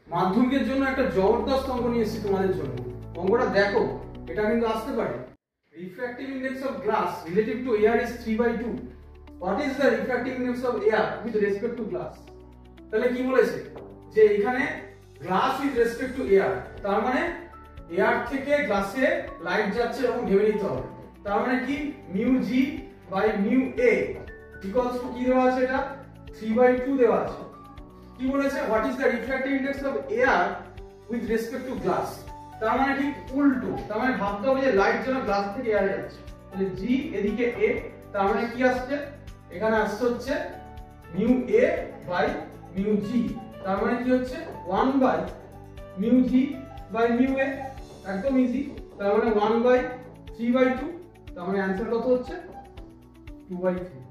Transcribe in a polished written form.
মাধ্যমিকের জন্য একটা জবরদস্ত অঙ্ক নিয়ে এসেছি তোমাদের জন্য। অঙ্কটা দেখো, এটা কিন্তু আসতে পারে। Refractive index of glass relative to air is 3/2। What is the refractive index of air with respect to glass? তাহলে কি বলেছে যে এখানে glass with respect two air, তার মানে এয়ার থেকে গ্লাসে লাইট যাচ্ছে এরকম ভেবে নিতে হবে। তার মানে কি mu G by mu A equals to কি দেওয়া আছে, এটা 3/2 দেওয়া আছে। কি বলেছে what is the refractive index of air with respect to glass, তার মানে ঠিক উল্টো। তার মানে ভাবতে হবে যে লাইট যেন গ্লাস থেকে এয়ারে যাচ্ছে, তাহলে জি এদিকে এ, তার মানে কি আসছে এখানে আসছে হচ্ছে mu A by mu G, তার মানে কি হচ্ছে 1 by mu G by mu A, একদম ইজি। তার মানে 1/3/2, তার মানে অ্যানসার কত হচ্ছে 2/3।